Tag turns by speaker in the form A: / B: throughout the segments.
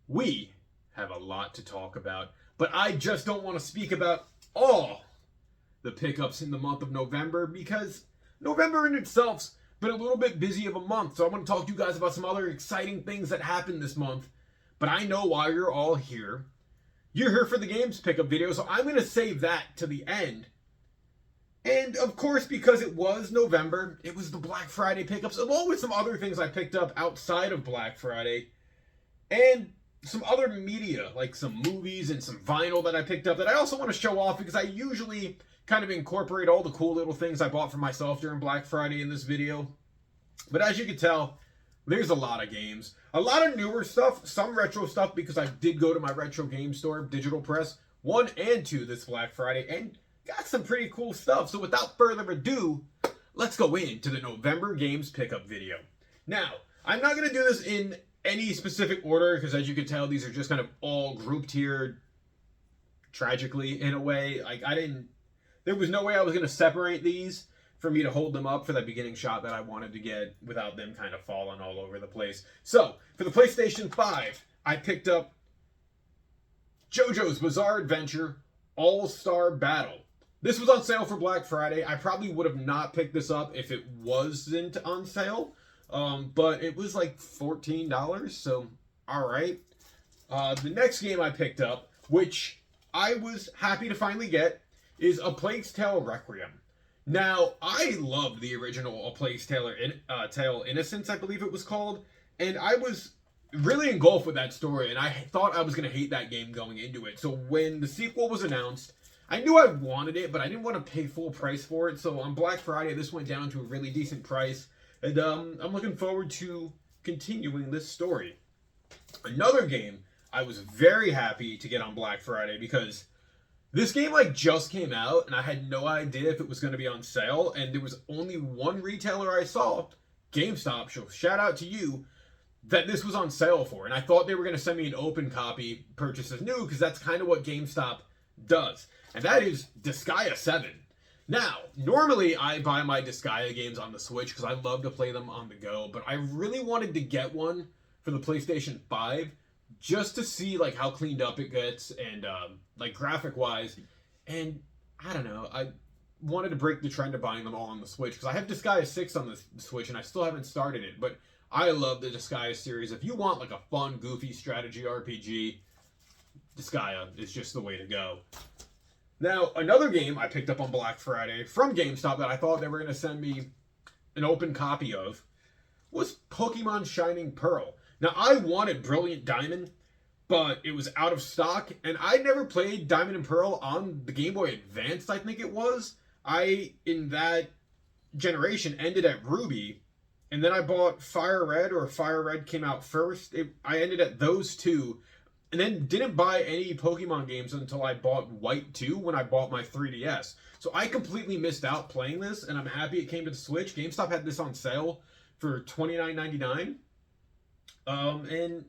A: We have a lot to talk about, but I just don't want to speak about all the pickups in the month of November because November in itself's been a little bit busy of a month. So I want to talk to you guys about some other exciting things that happened this month. But I know why you're all here. You're here for the games pickup video, so I'm going to save that to the end. And of course, because it was November, it was the Black Friday pickups, along with some other things I picked up outside of Black Friday. And some other media, like some movies and some vinyl that I picked up that I also want to show off because I usually kind of incorporate all the cool little things I bought for myself during Black Friday in this video. But as you can tell, there's a lot of games. A lot of newer stuff, some retro stuff because I did go to my retro game store, Digital Press, 1 and 2 this Black Friday, and got some pretty cool stuff. So without further ado, let's go into the November games pickup video. Now, I'm not going to do this in any specific order because as you can tell, these are just kind of all grouped here tragically in a way. Like there was no way I was going to separate these for me to hold them up for that beginning shot that I wanted to get without them kind of falling all over the place. So, for the PlayStation 5, I picked up JoJo's Bizarre Adventure All-Star Battle. This was on sale for Black Friday. I probably would have not picked this up if it wasn't on sale. But it was like $14, so alright. The next game I picked up, which I was happy to finally get, is A Plague's Tale Requiem. Now, I loved the original A Plague's Tale Innocence, I believe it was called, and I was really engulfed with that story, and I thought I was going to hate that game going into it. So when the sequel was announced, I knew I wanted it, but I didn't want to pay full price for it, so on Black Friday, this went down to a really decent price. And I'm looking forward to continuing this story. Another game I was very happy to get on Black Friday because this game just came out and I had no idea if it was going to be on sale. And there was only one retailer I saw, GameStop, so shout out to you, that this was on sale for. And I thought they were going to send me an open copy, purchase as new, because that's kind of what GameStop does. And that is Disgaea 7. Now, normally I buy my Disgaea games on the Switch because I love to play them on the go, but I really wanted to get one for the PlayStation 5 just to see how cleaned up it gets and graphic wise. And I don't know, I wanted to break the trend of buying them all on the Switch because I have Disgaea 6 on the Switch and I still haven't started it, but I love the Disgaea series. If you want a fun, goofy strategy RPG, Disgaea is just the way to go. Now, another game I picked up on Black Friday from GameStop that I thought they were going to send me an open copy of was Pokemon Shining Pearl. Now, I wanted Brilliant Diamond, but it was out of stock, and I never played Diamond and Pearl on the Game Boy Advance, I think it was. In that generation, ended at Ruby, and then I bought Fire Red, or Fire Red came out first. I ended at those two, and then didn't buy any Pokemon games until I bought White 2 when I bought my 3DS. So I completely missed out playing this, and I'm happy it came to the Switch. GameStop had this on sale for $29.99. And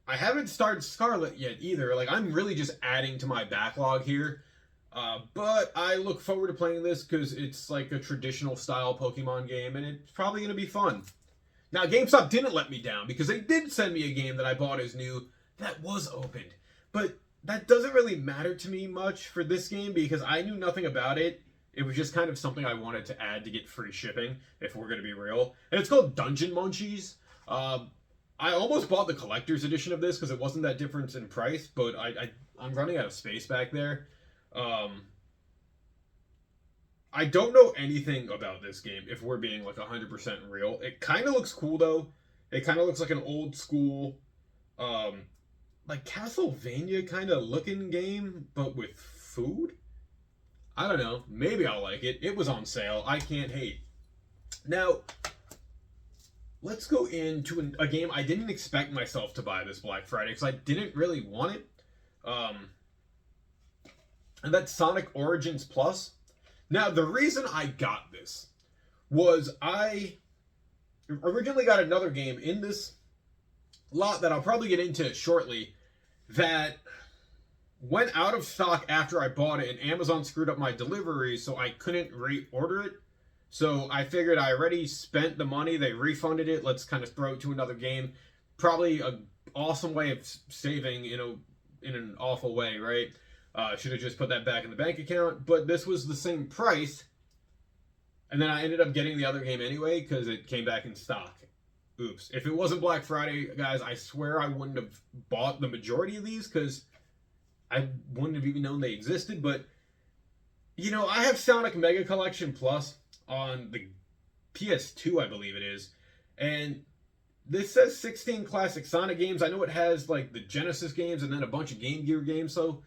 A: I haven't started Scarlet yet either. I'm really just adding to my backlog here. But I look forward to playing this because it's a traditional style Pokemon game, and it's probably going to be fun. Now, GameStop didn't let me down because they did send me a game that I bought as new that was opened, but that doesn't really matter to me much for this game because I knew nothing about it. It was just kind of something I wanted to add to get free shipping, if we're going to be real. And it's called Dungeon Munchies. I almost bought the collector's edition of this because it wasn't that different in price, but I'm running out of space back there. I don't know anything about this game, if we're being 100% real. It kind of looks cool, though. It kind of looks like an old school Castlevania kind of looking game, but with food? I don't know. Maybe I'll like it. It was on sale. I can't hate. Now, let's go into a game I didn't expect myself to buy this Black Friday because I didn't really want it. And that's Sonic Origins Plus. Now, the reason I got this was I originally got another game in this lot that I'll probably get into shortly that went out of stock after I bought it, and Amazon screwed up my delivery, so I couldn't reorder it. So I figured I already spent the money, they refunded it, let's kind of throw it to another game. Probably a awesome way of saving, in an awful way, right? Should have just put that back in the bank account, but this was the same price, and then I ended up getting the other game anyway because it came back in stock. Oops. If it wasn't Black Friday, guys, I swear I wouldn't have bought the majority of these because I wouldn't have even known they existed, but I have Sonic Mega Collection Plus on the PS2, I believe it is, and this says 16 classic Sonic games. I know it has like the Genesis games and then a bunch of Game Gear games, so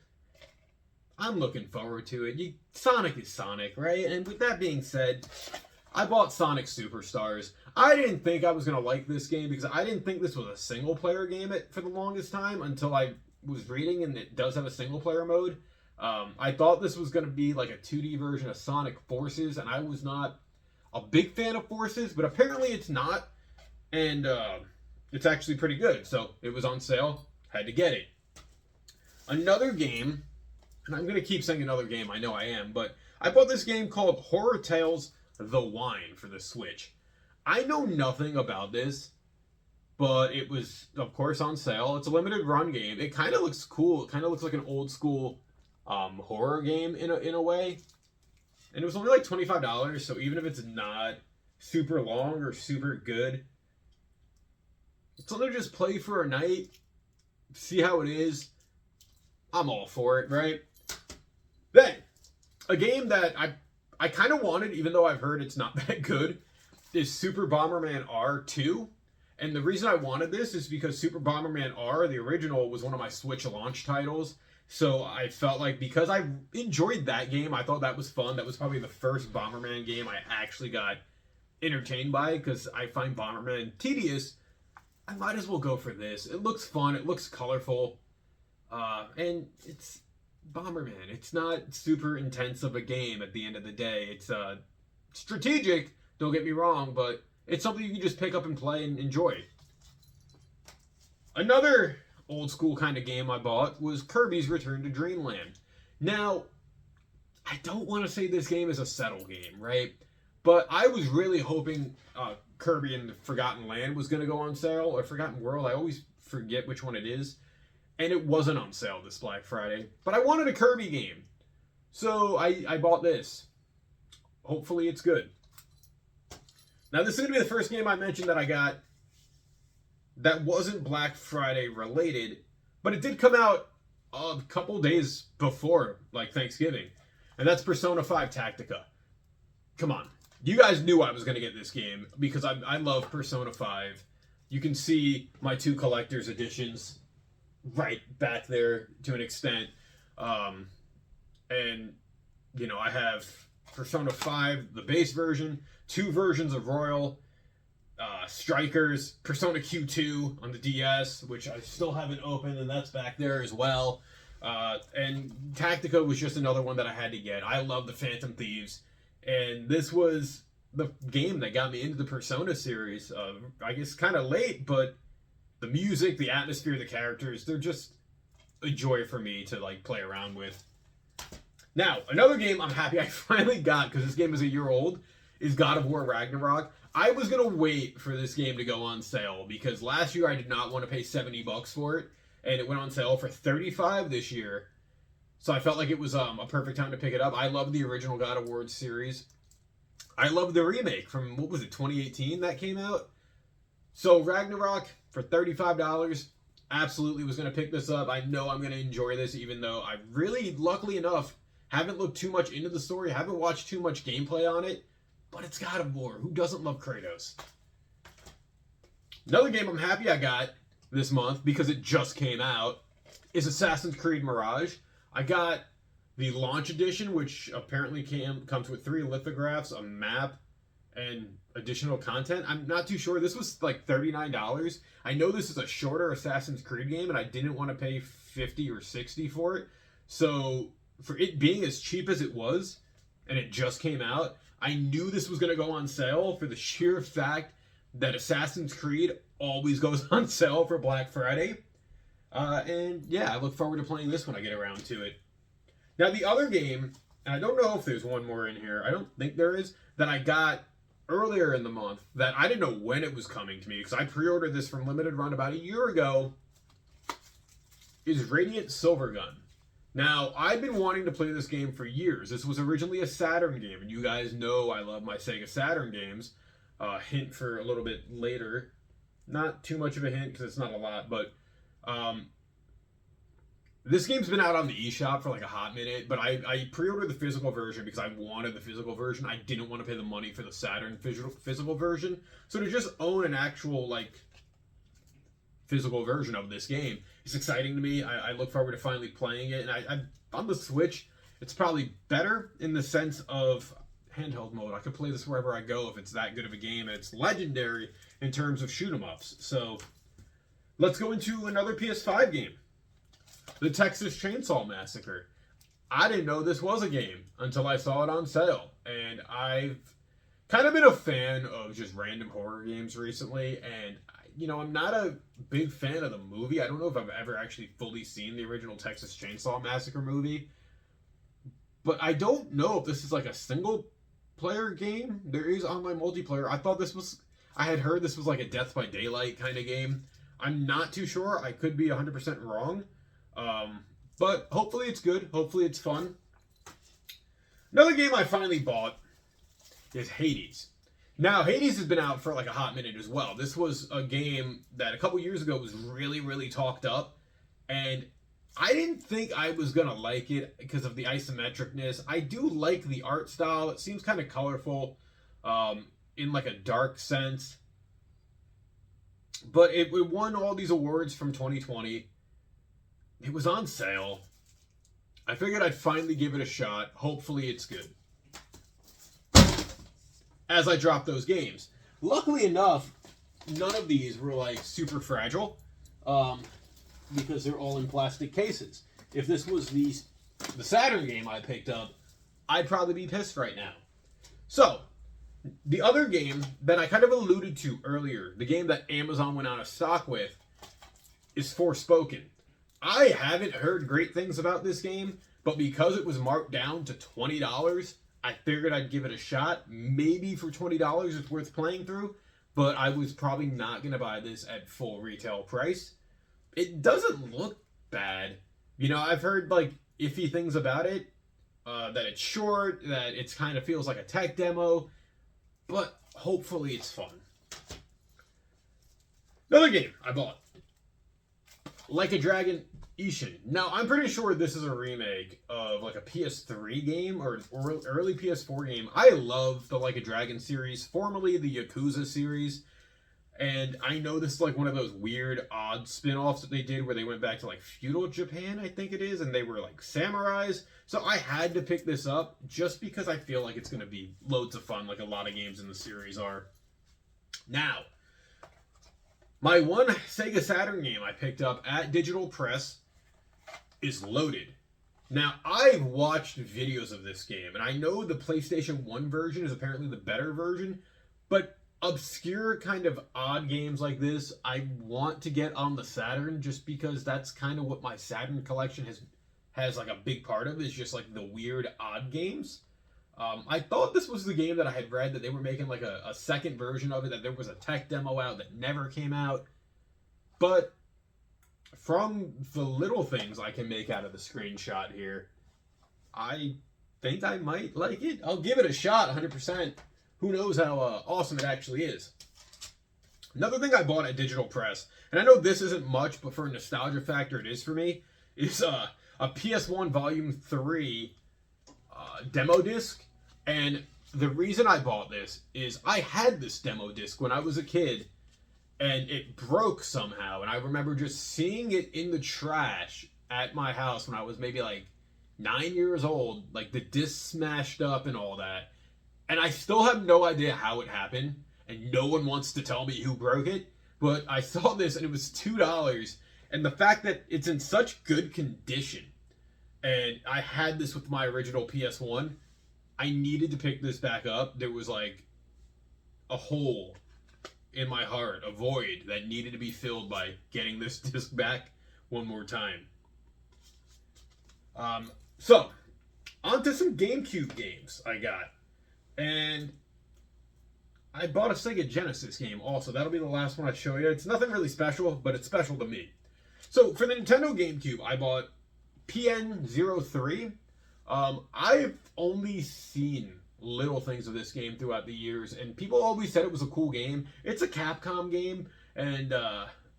A: I'm looking forward to it. Sonic is Sonic, right? And with that being said, I bought Sonic Superstars. I didn't think I was going to like this game because I didn't think this was a single-player game for the longest time until I was reading, and it does have a single-player mode. I thought this was going to be like a 2D version of Sonic Forces, and I was not a big fan of Forces, but apparently it's not, and it's actually pretty good. So it was on sale, had to get it. Another game, and I'm going to keep saying another game, I know I am, but I bought this game called Horror Tales The Wine for the Switch. I know nothing about this, but it was, of course, on sale. It's a limited run game. It kind of looks cool. It kind of looks like an old school horror game in a way. And it was only like $25, so even if it's not super long or super good, it's something to just play for a night, see how it is. I'm all for it, right? Then, a game that I kind of wanted, even though I've heard it's not that good, is Super Bomberman R2. And the reason I wanted this is because Super Bomberman R, the original, was one of my Switch launch titles. So I felt like because I enjoyed that game, I thought that was fun. That was probably the first Bomberman game I actually got entertained by, because I find Bomberman tedious. I might as well go for this. It looks fun. It looks colorful. And it's Bomberman. It's not super intense of a game at the end of the day. It's strategic, don't get me wrong, but it's something you can just pick up and play and enjoy. Another old school kind of game I bought was Kirby's Return to Dreamland. Now, I don't want to say this game is a settle game, right? But I was really hoping Kirby and the Forgotten Land was going to go on sale, or Forgotten World. I always forget which one it is. And it wasn't on sale this Black Friday. But I wanted a Kirby game. So I bought this. Hopefully it's good. Now, this is going to be the first game I mentioned that I got that wasn't Black Friday related, but it did come out a couple days before, like Thanksgiving. And that's Persona 5 Tactica. Come on. You guys knew I was going to get this game because I love Persona 5. You can see my two collector's editions right back there to an extent. And, I have Persona 5, the base version, two versions of Royal, Strikers, Persona Q2 on the DS, which I still haven't opened, and that's back there as well. And Tactica was just another one that I had to get. I love the Phantom Thieves, and this was the game that got me into the Persona series. I guess kind of late, but the music, the atmosphere, the characters, they're just a joy for me to play around with. Now, another game I'm happy I finally got, because this game is a year old, is God of War Ragnarok. I was going to wait for this game to go on sale, because last year I did not want to pay $70 for it, and it went on sale for $35 this year. So I felt like it was a perfect time to pick it up. I love the original God of War series. I love the remake from, 2018 that came out? So Ragnarok for $35, absolutely was going to pick this up. I know I'm going to enjoy this, even though I really, luckily enough, haven't looked too much into the story, haven't watched too much gameplay on it, but it's God of War. Who doesn't love Kratos? Another game I'm happy I got this month, because it just came out, is Assassin's Creed Mirage. I got the launch edition, which apparently comes with 3 lithographs, a map, and additional content. I'm not too sure. This was like $39. I know this is a shorter Assassin's Creed game, and I didn't want to pay $50 or $60 for it. So for it being as cheap as it was, and it just came out, I knew this was going to go on sale for the sheer fact that Assassin's Creed always goes on sale for Black Friday. And yeah, I look forward to playing this when I get around to it. Now, the other game, and I don't know if there's one more in here, I don't think there is, that I got earlier in the month that I didn't know when it was coming to me, because I pre-ordered this from Limited Run about a year ago, is Radiant Silvergun. Now, I've been wanting to play this game for years. This was originally a Saturn game, and you guys know I love my Sega Saturn games. Hint for a little bit later. Not too much of a hint because it's not a lot, but this game's been out on the eShop for like a hot minute, but I pre-ordered the physical version because I wanted the physical version. I didn't want to pay the money for the Saturn physical version. So to just own an actual, like, physical version of this game, it's exciting to me. I look forward to finally playing it. And I on the Switch, it's probably better in the sense of handheld mode. I could play this wherever I go if it's that good of a game, and it's legendary in terms of shoot 'em ups. So let's go into another PS5 game, the Texas Chainsaw Massacre. I didn't know this was a game until I saw it on sale, and I've kind of been a fan of just random horror games recently, and I'm not a big fan of the movie. I don't know if I've ever actually fully seen the original Texas Chainsaw Massacre movie, but I don't know if this is like a single player game. There is online multiplayer. I had heard this was like a Death by Daylight kind of game. I'm not too sure. I could be 100% wrong. But hopefully it's good. Hopefully it's fun. Another game I finally bought is Hades. Now, Hades has been out for like a hot minute as well. This was a game that a couple years ago was really, really talked up. And I didn't think I was going to like it because of the isometricness. I do like the art style. It seems kind of colorful in like a dark sense. But it won all these awards from 2020. It was on sale. I figured I'd finally give it a shot. Hopefully it's good. As I dropped those games. Luckily enough, none of these were like super fragile. Because they're all in plastic cases. If this was the Saturn game I picked up, I'd probably be pissed right now. So, the other game that I kind of alluded to earlier, the game that Amazon went out of stock with, is Forspoken. I haven't heard great things about this game, but because it was marked down to $20, I figured I'd give it a shot. Maybe for $20 it's worth playing through, but I was probably not going to buy this at full retail price. It doesn't look bad. I've heard like iffy things about it, that it's short, that it kind of feels like a tech demo, but hopefully it's fun. Another game I bought, Like a Dragon Ishin. Now, I'm pretty sure this is a remake of like a PS3 game or early PS4 game. I love the Like a Dragon series, formerly the Yakuza series. And I know this is like one of those weird, odd spin-offs that they did where they went back to like feudal Japan, I think it is, and they were like samurais. So I had to pick this up just because I feel like it's going to be loads of fun, like a lot of games in the series are. Now, my one Sega Saturn game I picked up at Digital Press is Loaded. Now, I've watched videos of this game, and I know the PlayStation 1 version is apparently the better version, but obscure kind of odd games like this, I want to get on the Saturn just because that's kind of what my Saturn collection has like a big part of, is just like the weird odd games. I thought this was the game that I had read that they were making like a second version of it, that there was a tech demo out that never came out. But from the little things I can make out of the screenshot here, I think I might like it. I'll give it a shot 100%. Who knows how awesome it actually is. Another thing I bought at Digital Press, and I know this isn't much, but for a nostalgia factor it is for me, is a PS1 Volume 3 demo disc. And the reason I bought this is I had this demo disc when I was a kid, and it broke somehow. And I remember just seeing it in the trash at my house when I was maybe like 9 years old, like the disc smashed up and all that. And I still have no idea how it happened, and no one wants to tell me who broke it, but I saw this and it was $2, and the fact that it's in such good condition, and I had this with my original PS1, I needed to pick this back up. There was like a hole in my heart, a void that needed to be filled by getting this disc back one more time. So, on to some GameCube games I got. And I bought a Sega Genesis game also. That'll be the last one I show you. It's nothing really special, but it's special to me. So for the Nintendo GameCube, I bought PN03. I've only seen little things of this game throughout the years, and people always said it was a cool game. It's a Capcom game, and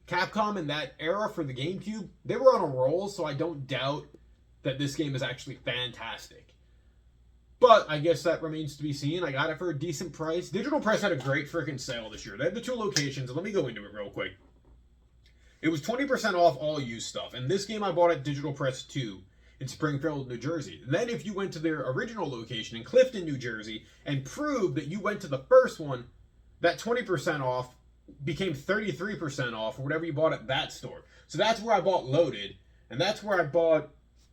A: Capcom in that era for the GameCube, they were on a roll, so I don't doubt that this game is actually fantastic. But I guess that remains to be seen. I got it for a decent price. Digital Press had a great freaking sale this year. They had the 2 locations, and let me go into it real quick. It was 20% off all used stuff, and this game I bought at Digital Press 2 in Springfield, New Jersey. And then if you went to their original location in Clifton, New Jersey, and proved that you went to the first one, that 20% off became 33% off, or whatever you bought at that store. So that's where I bought Loaded, and that's where I bought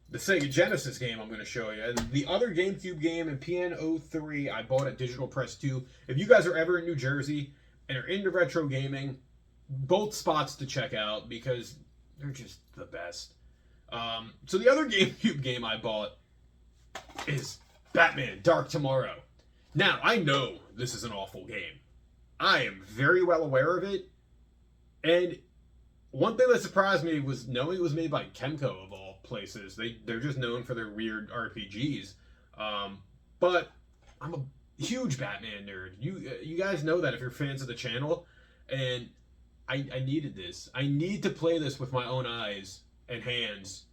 A: the Sega Genesis game I'm going to show you. And the other GameCube game in PN03 I bought at Digital Press 2. If you guys are ever in New Jersey and are into retro gaming, both spots to check out because they're just the best. So the other GameCube game I bought is Batman Dark Tomorrow. Now, I know this is an awful game. I am very well aware of it. And one thing that surprised me was knowing it was made by Kemco of all places. They're just known for their weird RPGs. But I'm a huge Batman nerd. You guys know that if you're fans of the channel. And I needed this. I need to play this with my own eyes and hands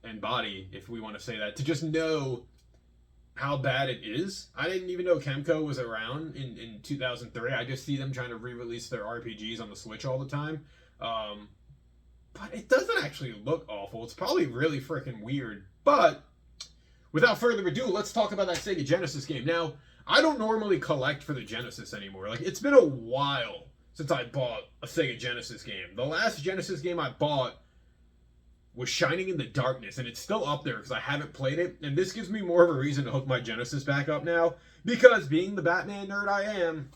A: and body, if we want to say that, to just know how bad it is. I didn't even know Kemco was around in 2003. I just see them trying to re-release their RPGs on the Switch all the time. But it doesn't actually look awful. It's probably really freaking weird. But without further ado, let's talk about that Sega Genesis game. Now, I don't normally collect for the Genesis anymore. Like, it's been a while since I bought a Sega Genesis game. The last Genesis game I bought was Shining in the Darkness, and it's still up there because I haven't played it. And this gives me more of a reason to hook my Genesis back up now, because being the Batman nerd I am,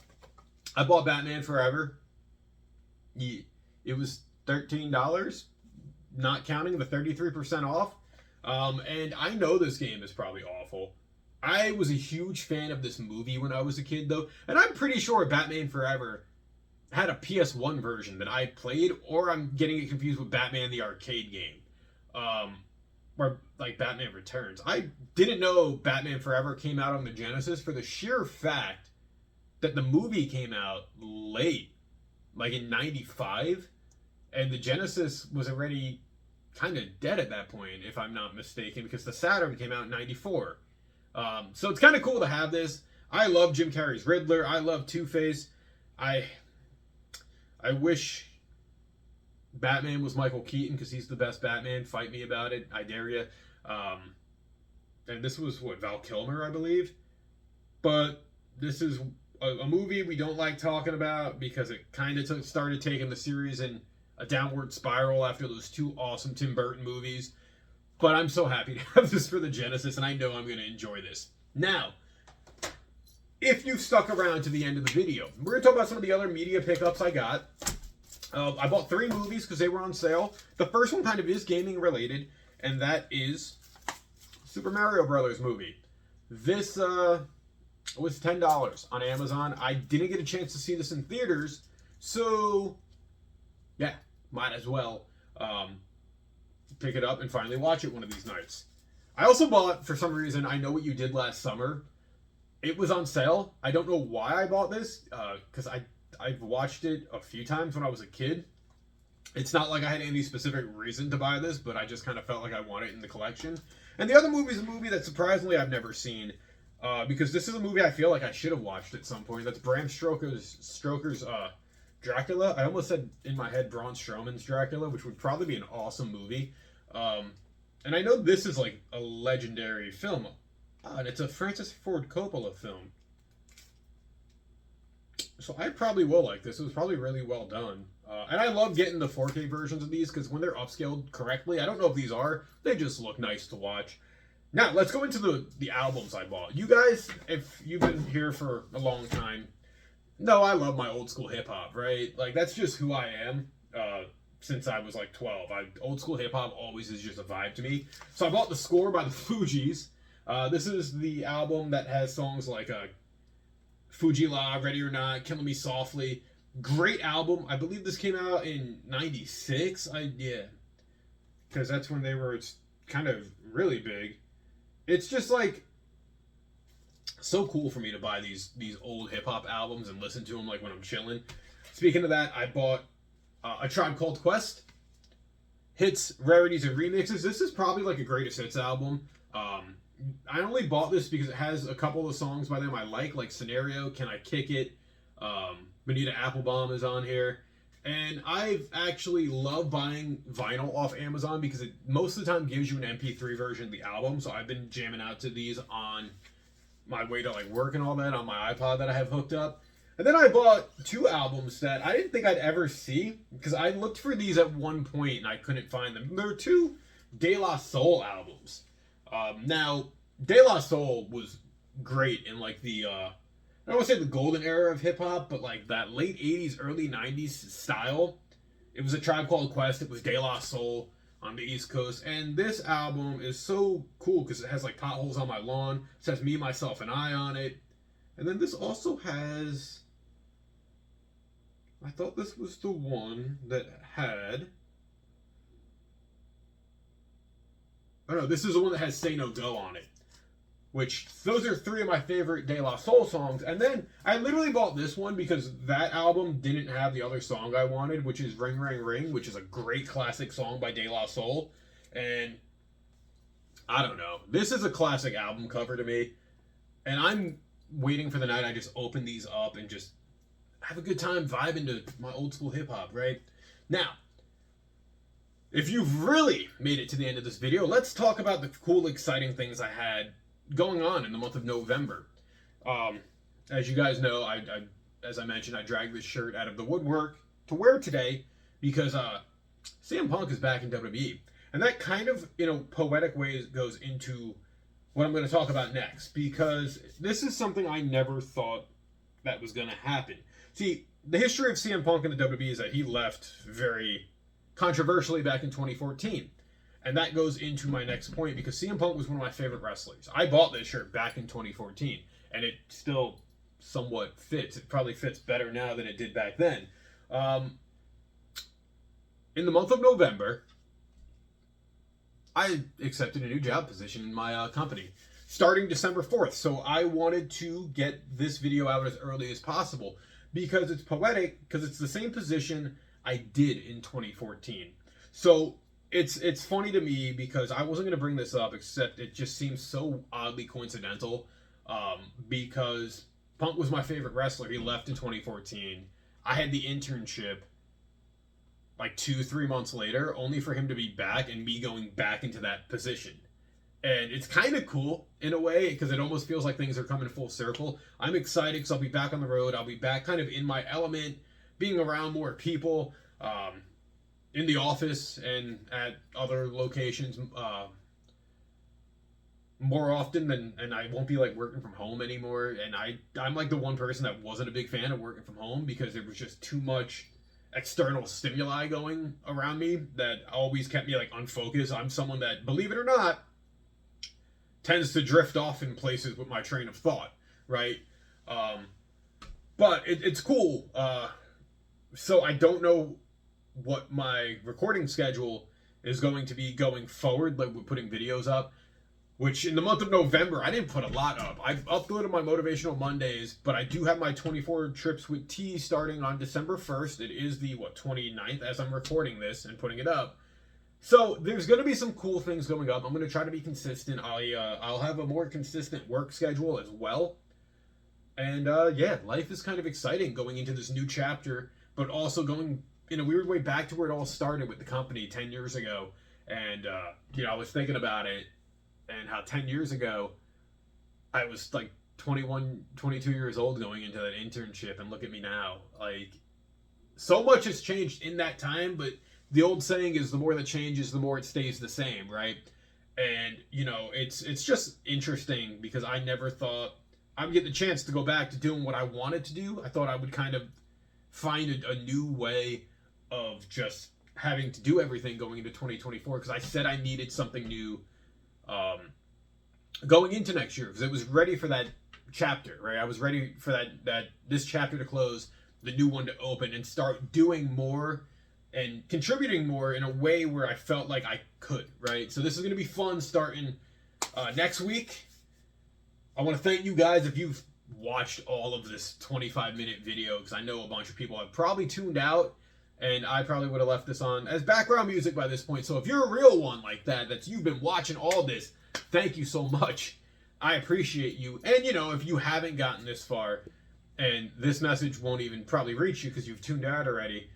A: I bought Batman Forever. It was $13, not counting the 33% off. And I know this game is probably awful. I was a huge fan of this movie when I was a kid, though, and I'm pretty sure Batman Forever had a PS1 version that I played, or I'm getting it confused with Batman the arcade game, or like Batman Returns. I didn't know Batman Forever came out on the Genesis for the sheer fact that the movie came out late, like in '95, and the Genesis was already kind of dead at that point, if I'm not mistaken, because the Saturn came out in '94. So it's kind of cool to have this. I love Jim Carrey's Riddler. I love Two-Face. I wish Batman was Michael Keaton, because he's the best Batman. Fight me about it. I dare you. And this was, Val Kilmer, I believe. But this is a movie we don't like talking about because it kind of started taking the series in a downward spiral after those 2 awesome Tim Burton movies. But I'm so happy to have this for the Genesis, and I know I'm going to enjoy this. Now, if you've stuck around to the end of the video, we're going to talk about some of the other media pickups I got. I bought 3 movies because they were on sale. The first one kind of is gaming related, and that is Super Mario Brothers movie. This was $10 on Amazon. I didn't get a chance to see this in theaters, so yeah, might as well pick it up and finally watch it one of these nights. I also bought, for some reason, I Know What You Did Last Summer. It was on sale. I don't know why I bought this, because I've watched it a few times when I was a kid. It's not like I had any specific reason to buy this, but I just kind of felt like I wanted it in the collection. And the other movie is a movie that surprisingly I've never seen, because this is a movie I feel like I should have watched at some point. That's Bram Stoker's Dracula. I almost said in my head Braun Strowman's Dracula, which would probably be an awesome movie. And I know this is like a legendary film. And it's a Francis Ford Coppola film. So I probably will like this. It was probably really well done. And I love getting the 4K versions of these because when they're upscaled correctly, I don't know if these are, they just look nice to watch. Now, let's go into the albums I bought. You guys, if you've been here for a long time, know I love my old school hip hop, right? Like, that's just who I am since I was like 12. Old school hip hop always is just a vibe to me. So I bought The Score by the Fugees. This is the album that has songs like Fuji La, Ready or Not, Killing Me Softly. Great album. I believe this came out in '96. Yeah, because that's when they were. It's kind of really big. It's just like so cool for me to buy these old hip hop albums and listen to them like when I'm chilling. Speaking of that, I bought A Tribe Called Quest, hits, rarities, and remixes. This is probably like a greatest hits album. I only bought this because it has a couple of songs by them I like Scenario, Can I Kick It, Bonita Applebum is on here. And I've actually loved buying vinyl off Amazon because it most of the time gives you an MP3 version of the album. So I've been jamming out to these on my way to like work and all that on my iPod that I have hooked up. And then I bought two albums that I didn't think I'd ever see because I looked for these at one point and I couldn't find them. There were two De La Soul albums. Now, De La Soul was great in like the, I don't want to say the golden era of hip hop, but like that late 80s, early 90s style. It was A Tribe Called Quest. It was De La Soul on the East Coast. And this album is so cool because it has like Potholes on My Lawn. It says Me, Myself, and I on it. And then this also has, I thought this was the one that had, oh no, this is the one that has Say No Go on it. Which, those are three of my favorite De La Soul songs. And then, I literally bought this one because that album didn't have the other song I wanted, which is Ring Ring Ring, which is a great classic song by De La Soul. And, I don't know. This is a classic album cover to me. And I'm waiting for the night I just open these up and just have a good time vibing to my old school hip hop, right? Now, if you've really made it to the end of this video, let's talk about the cool, exciting things I had going on in the month of November. As you guys know, as I mentioned, I dragged this shirt out of the woodwork to wear today because CM Punk is back in WWE. And that kind of, in a poetic way, goes into what I'm going to talk about next, because this is something I never thought that was going to happen. See, the history of CM Punk in the WWE is that he left very controversially back in 2014. And that goes into my next point because CM Punk was one of my favorite wrestlers. I bought this shirt back in 2014, and it still somewhat fits. It probably fits better now than it did back then. In the month of November, I accepted a new job position in my company starting December 4th. So I wanted to get this video out as early as possible because it's poetic, because it's the same position I did in 2014. So it's funny to me because I wasn't going to bring this up, except it just seems so oddly coincidental because Punk was my favorite wrestler. He left in 2014. I had the internship like 2-3 months later, only for him to be back and me going back into that position. And it's kind of cool in a way because it almost feels like things are coming full circle. I'm excited because I'll be back on the road. I'll be back kind of in my element, being around more people, in the office and at other locations more often than, and I won't be like working from home anymore. And I'm like the one person that wasn't a big fan of working from home because there was just too much external stimuli going around me that always kept me like unfocused. I'm someone that, believe it or not, tends to drift off in places with my train of thought, right? But it's cool. So I don't know what my recording schedule is going to be going forward, like with putting videos up, which in the month of November, I didn't put a lot up. I've uploaded my Motivational Mondays, but I do have my 24 trips with T starting on December 1st. It is the, 29th as I'm recording this and putting it up. So there's going to be some cool things going up. I'm going to try to be consistent. I'll have a more consistent work schedule as well. And yeah, life is kind of exciting going into this new chapter, but also going in a weird way back to where it all started with the company 10 years ago. And, I was thinking about it and how 10 years ago, I was like 21, 22 years old going into that internship, and look at me now. Like, so much has changed in that time, but the old saying is the more that changes, the more it stays the same, right? And, it's just interesting because I never thought I would get the chance to go back to doing what I wanted to do. I thought I would kind of find a new way of just having to do everything going into 2024 because I said I needed something new going into next year because it was ready for that chapter, right? I was ready for that this chapter to close, the new one to open and start doing more and contributing more in a way where I felt like I could, right? So this is going to be fun starting next week. I want to thank you guys if you've watched all of this 25-minute video, because I know a bunch of people have probably tuned out, and I probably would have left this on as background music by this point. So if you're a real one like that you've been watching all this, thank you so much. I appreciate you. And, you know, if you haven't gotten this far, and this message won't even probably reach you because you've tuned out already,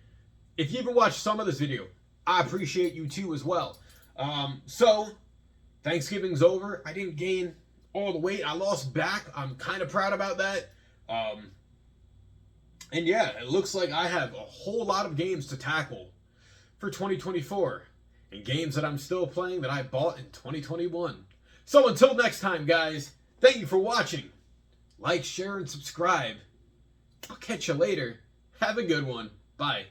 A: if you even watched some of this video, I appreciate you too as well. So, Thanksgiving's over. I didn't gain all the weight. I lost back. I'm kind of proud about that. And yeah, it looks like I have a whole lot of games to tackle for 2024. And games that I'm still playing that I bought in 2021. So until next time, guys, thank you for watching. Like, share, and subscribe. I'll catch you later. Have a good one. Bye.